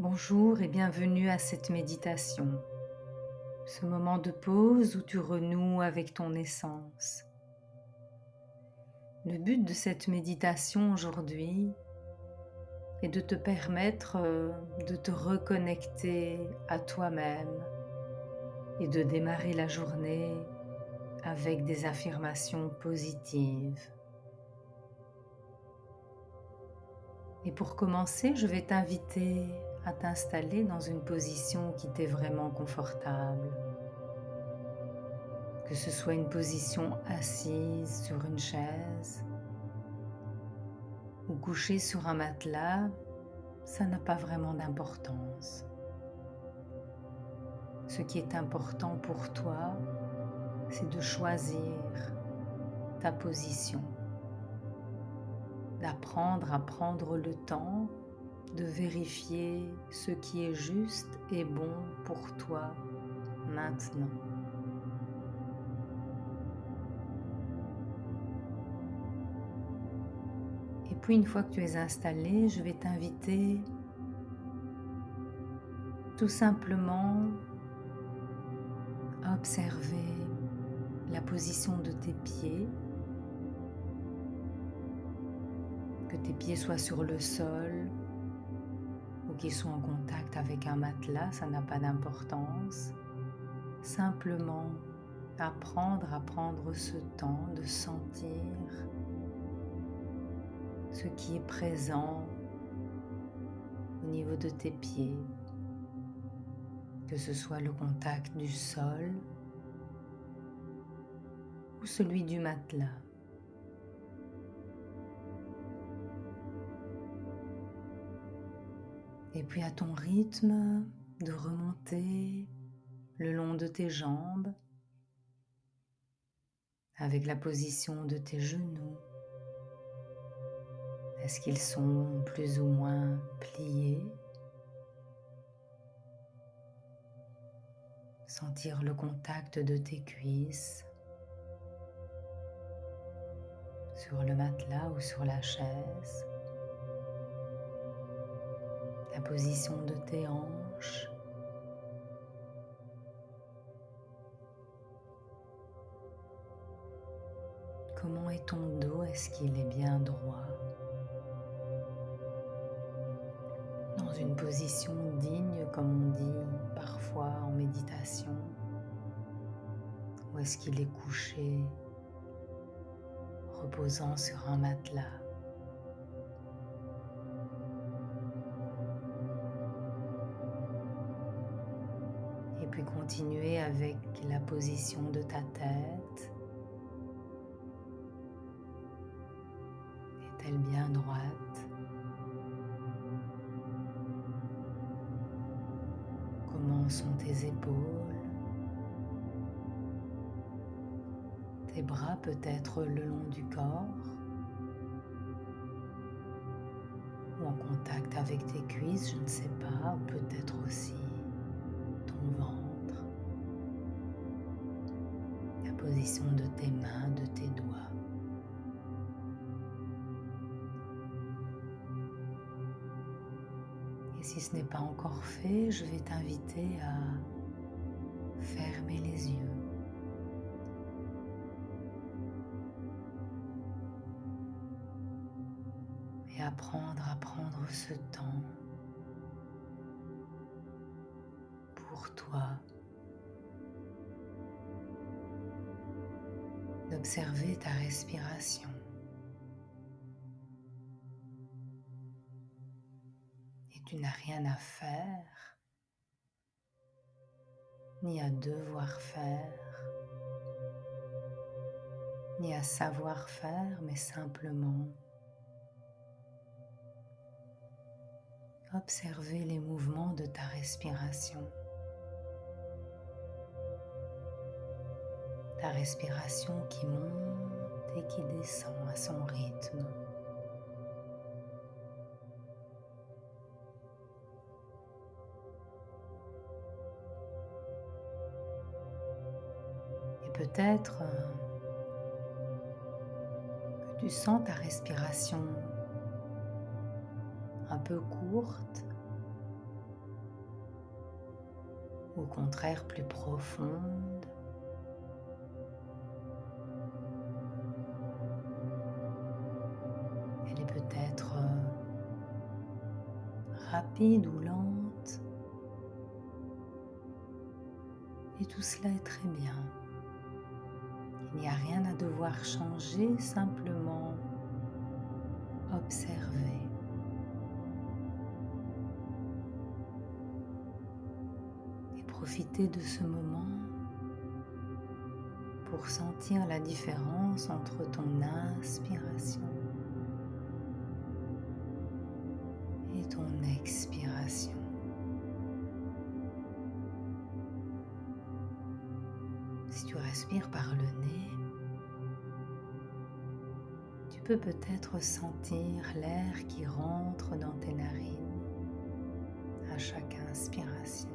Bonjour et bienvenue à cette méditation, ce moment de pause où tu renoues avec ton essence. Le but de cette méditation aujourd'hui est de te permettre de te reconnecter à toi-même et de démarrer la journée avec des affirmations positives. Et pour commencer, je vais t'inviter à t'installer dans une position qui t'est vraiment confortable. Que ce soit une position assise sur une chaise ou couchée sur un matelas, ça n'a pas vraiment d'importance. Ce qui est important pour toi, c'est de choisir ta position, d'apprendre à prendre le temps de vérifier ce qui est juste et bon pour toi maintenant. Et puis une fois que tu es installé, je vais t'inviter tout simplement à observer la position de tes pieds, que tes pieds soient sur le sol ou qu'ils soient en contact avec un matelas, ça n'a pas d'importance. Simplement apprendre à prendre ce temps de sentir ce qui est présent au niveau de tes pieds, que ce soit le contact du sol ou celui du matelas. Et puis à ton rythme, de remonter le long de tes jambes avec la position de tes genoux. Est-ce qu'ils sont plus ou moins pliés? Sentir le contact de tes cuisses sur le matelas ou sur la chaise. La position de tes hanches. Comment est ton dos? Est-ce qu'il est bien droit? Dans une position digne, comme on dit parfois en méditation? Ou est-ce qu'il est couché, reposant sur un matelas? Et puis continuer avec la position de ta tête. Est-elle bien droite? Comment sont tes épaules? Tes bras peut-être le long du corps ou en contact avec tes cuisses, je ne sais pas, ou peut-être aussi ton ventre, la position de tes mains, de tes doigts. Et si ce n'est pas encore fait, je vais t'inviter à fermer les yeux. Et apprendre à prendre ce temps pour toi, d'observer ta respiration. Et tu n'as rien à faire, ni à devoir faire, ni à savoir faire, mais simplement observer les mouvements de ta respiration. Ta respiration qui monte et qui descend à son rythme. Et peut-être que tu sens ta respiration un peu courte au contraire plus profonde. Elle est peut-être rapide ou lente. Et tout cela est très bien. Il n'y a rien à devoir changer, simplement observer. Et profiter de ce moment pour sentir la différence entre ton inspiration et ton expiration. Si tu respires par le nez, tu peux peut-être sentir l'air qui rentre dans tes narines à chaque inspiration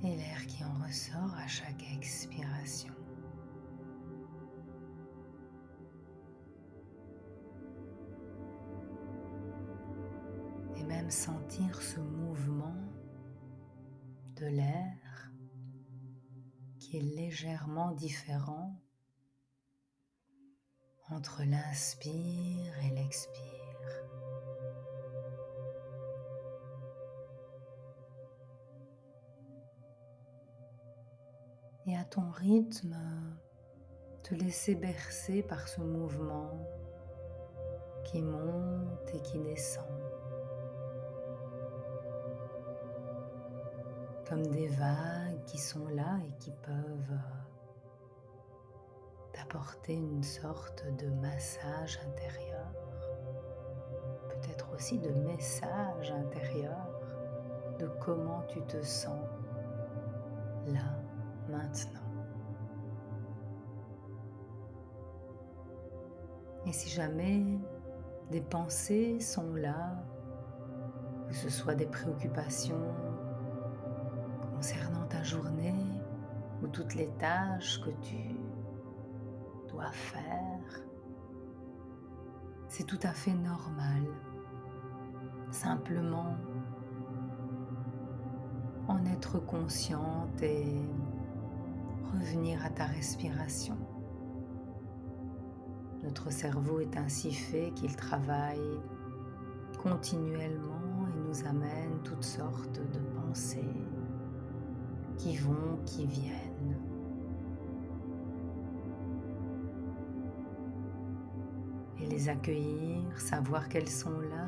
et l'air qui en ressort à chaque expiration. Et même sentir ce mouvement de l'air qui est légèrement différent entre l'inspire et l'expire. Et à ton rythme, te laisser bercer par ce mouvement qui monte et qui descend, comme des vagues qui sont là et qui peuvent t'apporter une sorte de massage intérieur, peut-être aussi de message intérieur de comment tu te sens là, maintenant. Et si jamais des pensées sont là, que ce soit des préoccupations concernant ta journée ou toutes les tâches que tu dois faire, c'est tout à fait normal. Simplement en être consciente et revenir à ta respiration. Notre cerveau est ainsi fait qu'il travaille continuellement et nous amène toutes sortes de pensées qui vont, qui viennent. Et les accueillir, savoir qu'elles sont là,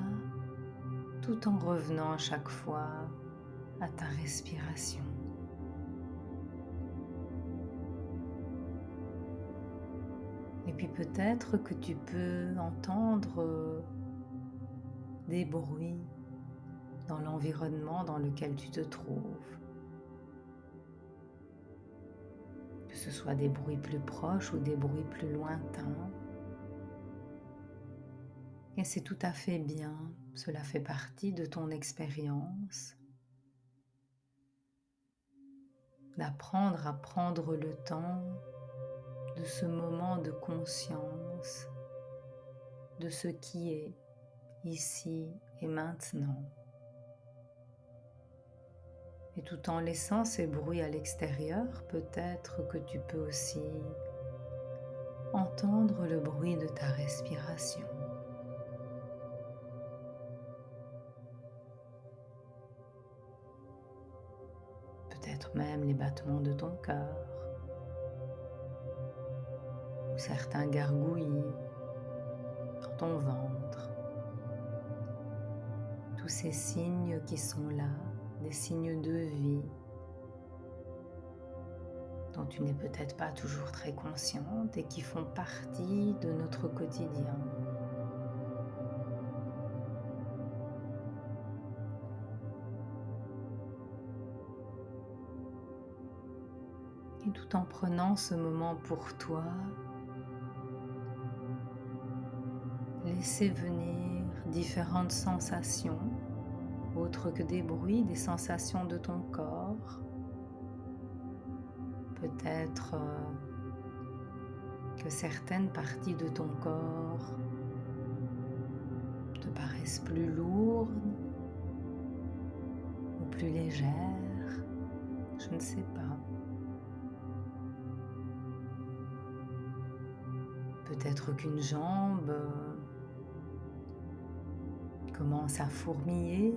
tout en revenant à chaque fois à ta respiration. Et puis peut-être que tu peux entendre des bruits dans l'environnement dans lequel tu te trouves. Que ce soit des bruits plus proches ou des bruits plus lointains. Et c'est tout à fait bien, cela fait partie de ton expérience. D'apprendre à prendre le temps de ce moment de conscience, de ce qui est ici et maintenant. Et tout en laissant ces bruits à l'extérieur, peut-être que tu peux aussi entendre le bruit de ta respiration. Peut-être même les battements de ton cœur, ou certains gargouillis dans ton ventre. Tous ces signes qui sont là, des signes de vie, dont tu n'es peut-être pas toujours très consciente et qui font partie de notre quotidien. Et tout en prenant ce moment pour toi, laissez venir différentes sensations, autres que des bruits, des sensations de ton corps. Peut-être que certaines parties de ton corps te paraissent plus lourdes, plus légère, je ne sais pas. Peut-être qu'une jambe commence à fourmiller.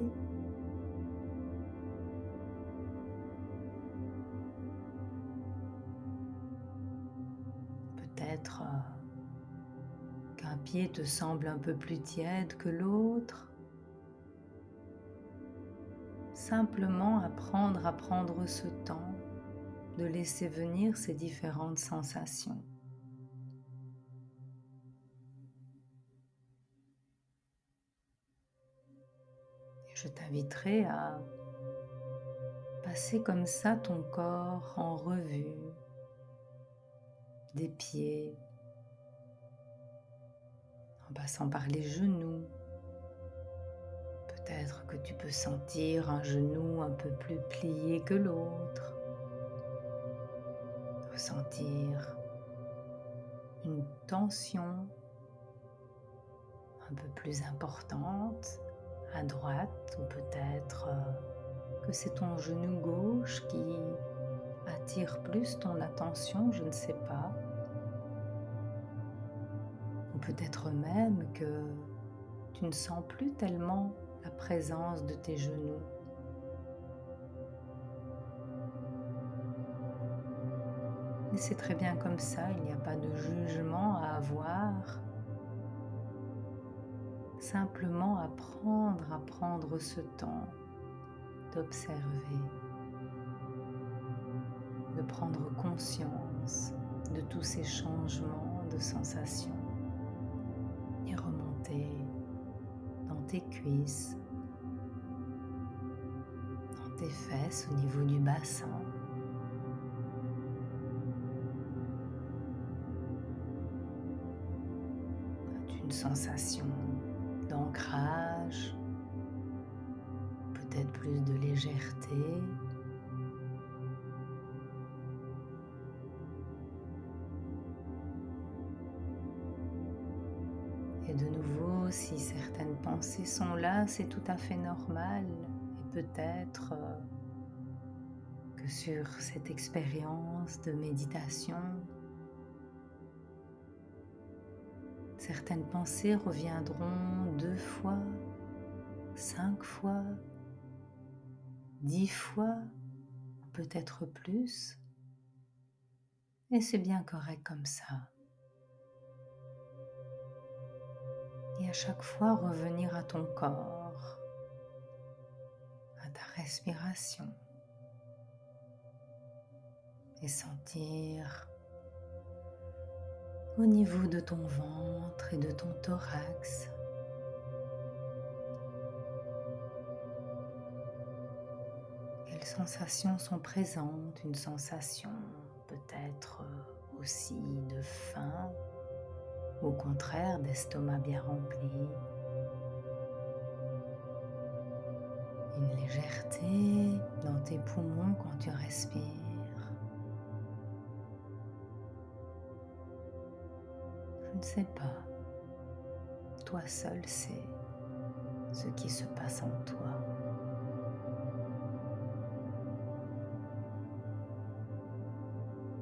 Peut-être qu'un pied te semble un peu plus tiède que l'autre. Simplement apprendre à prendre ce temps de laisser venir ces différentes sensations. Et je t'inviterai à passer comme ça ton corps en revue, des pieds, en passant par les genoux. Peut-être que tu peux sentir un genou un peu plus plié que l'autre, ressentir une tension un peu plus importante à droite, ou peut-être que c'est ton genou gauche qui attire plus ton attention, je ne sais pas. Ou peut-être même que tu ne sens plus tellement la présence de tes genoux. Et c'est très bien comme ça, il n'y a pas de jugement à avoir. Simplement apprendre à prendre ce temps d'observer, de prendre conscience de tous ces changements de sensations et remonter dans tes cuisses, dans tes fesses au niveau du bassin. Une sensation d'ancrage, peut-être plus de légèreté. Et de nouveau, si certaines pensées sont là, c'est tout à fait normal. Et peut-être que sur cette expérience de méditation, certaines pensées reviendront 2 fois, 5 fois, 10 fois, ou peut-être plus. Et c'est bien correct comme ça. Et à chaque fois, revenir à ton corps, à ta respiration, et sentir au niveau de ton ventre et de ton thorax quelles sensations sont présentes. Une sensation peut-être aussi de faim, au contraire d'estomac bien rempli. Une légèreté dans tes poumons quand tu respires. Je ne sais pas. Toi seul sais ce qui se passe en toi.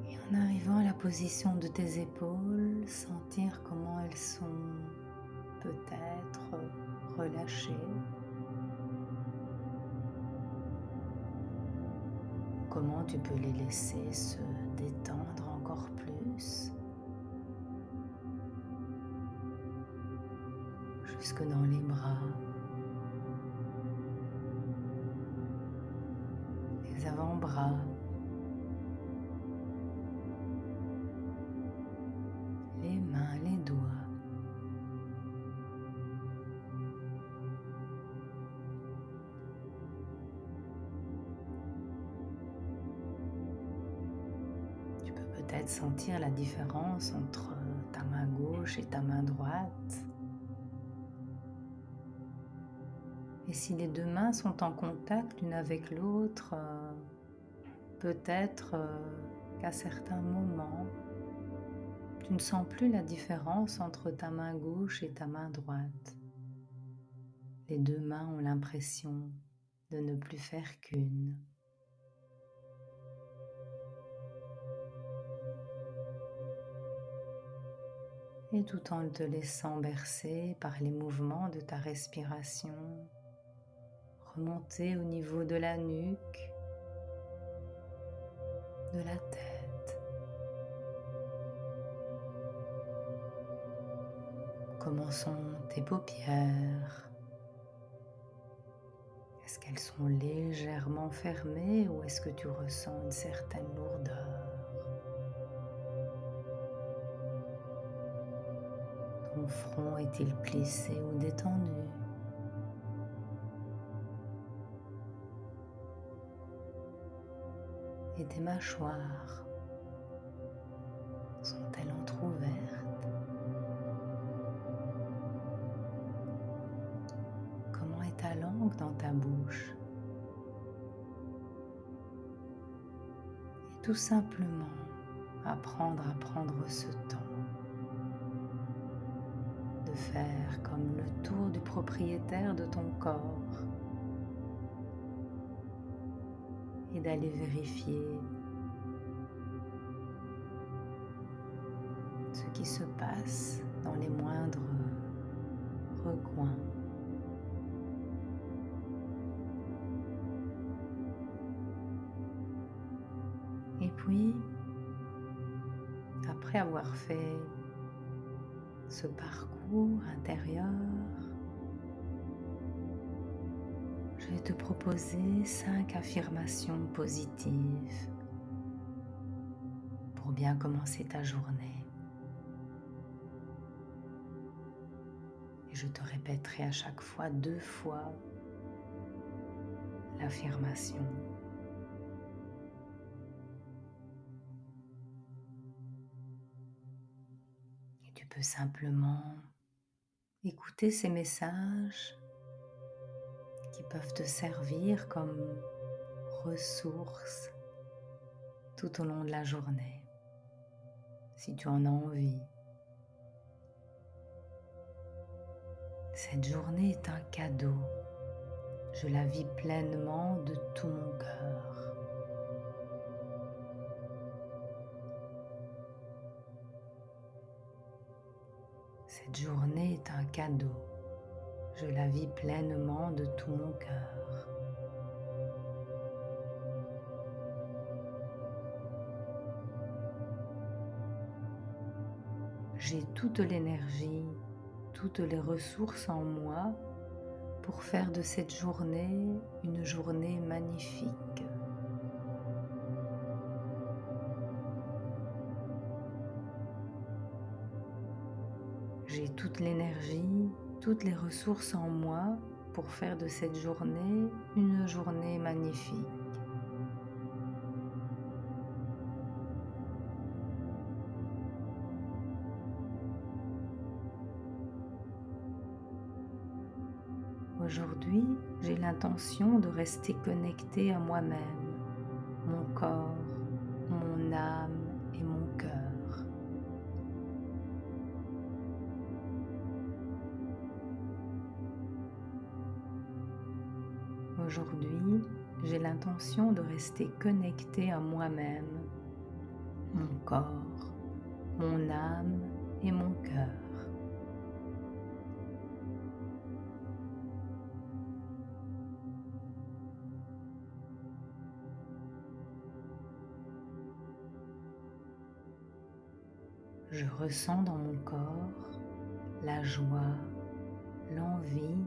Et en arrivant à la position de tes épaules, sentir comment elles sont peut-être relâchées. Comment tu peux les laisser se détendre encore plus, jusque dans les bras, les avant-bras, les mains, les doigts. Tu peux peut-être sentir la différence entre ta main gauche et ta main droite. Et si les deux mains sont en contact l'une avec l'autre, peut-être qu'à certains moments, tu ne sens plus la différence entre ta main gauche et ta main droite. Les deux mains ont l'impression de ne plus faire qu'une. Et tout en te laissant bercer par les mouvements de ta respiration, remonter au niveau de la nuque, de la tête. Comment sont tes paupières? Est-ce qu'elles sont légèrement fermées ou est-ce que tu ressens une certaine lourdeur? Ton front est-il plissé ou détendu? Et tes mâchoires sont-elles entr'ouvertes? Comment est ta langue dans ta bouche? Et tout simplement apprendre à prendre ce temps de faire comme le tour du propriétaire de ton corps et d'aller vérifier ce qui se passe dans les moindres recoins. Et puis, après avoir fait ce parcours intérieur, je vais te proposer 5 affirmations positives pour bien commencer ta journée. Et je te répéterai à chaque fois 2 fois l'affirmation. Et tu peux simplement écouter ces messages qui peuvent te servir comme ressources tout au long de la journée, si tu en as envie. Cette journée est un cadeau. Je la vis pleinement de tout mon cœur. Cette journée est un cadeau. Je la vis pleinement de tout mon cœur. J'ai toute l'énergie, toutes les ressources en moi pour faire de cette journée une journée magnifique. J'ai toute l'énergie, toutes les ressources en moi pour faire de cette journée une journée magnifique. Aujourd'hui, j'ai l'intention de rester connectée à moi-même, mon corps, mon âme et mon cœur. Aujourd'hui, j'ai l'intention de rester connectée à moi-même, mon corps, mon âme et mon cœur. Je ressens dans mon corps la joie, l'envie,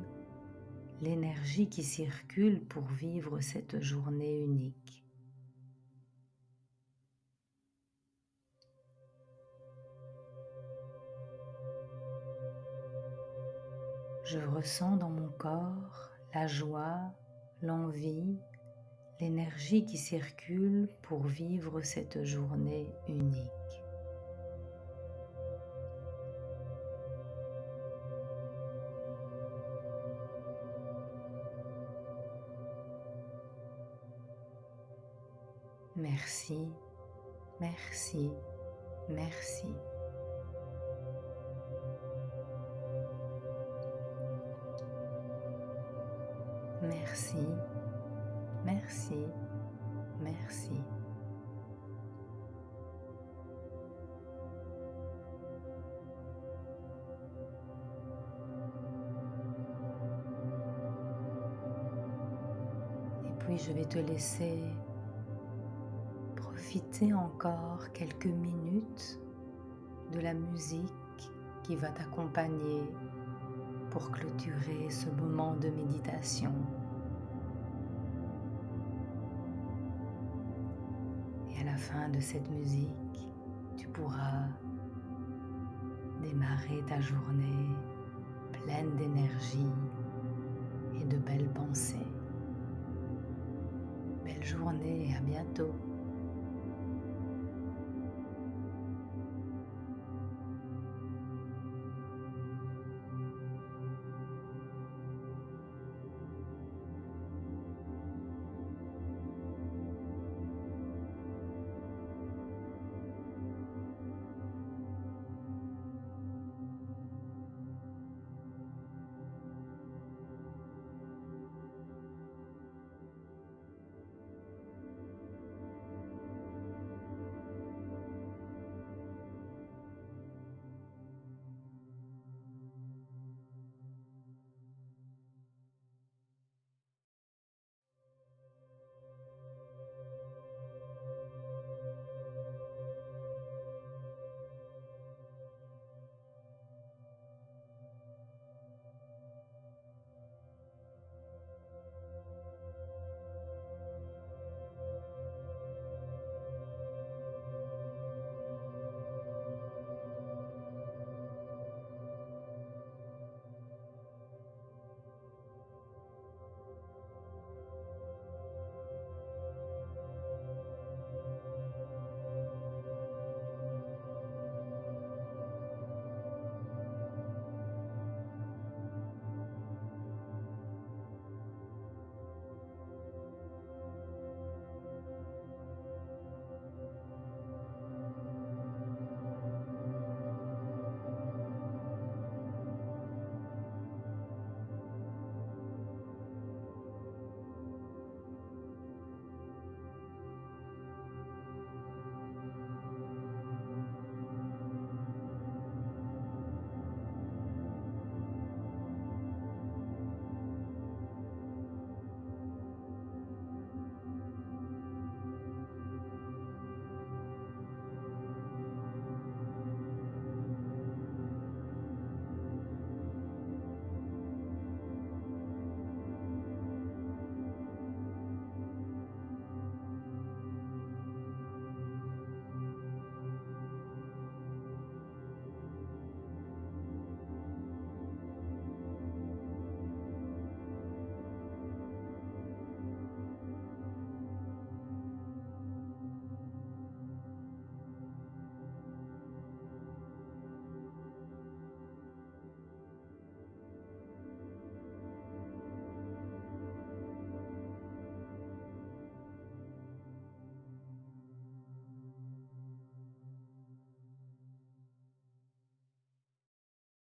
l'énergie qui circule pour vivre cette journée unique. Je ressens dans mon corps la joie, l'envie, l'énergie qui circule pour vivre cette journée unique. Merci, merci, merci. Merci, merci, merci. Et puis je vais te laisser profiter encore quelques minutes de la musique qui va t'accompagner pour clôturer ce moment de méditation. Et à la fin de cette musique, tu pourras démarrer ta journée pleine d'énergie et de belles pensées. Belle journée et à bientôt.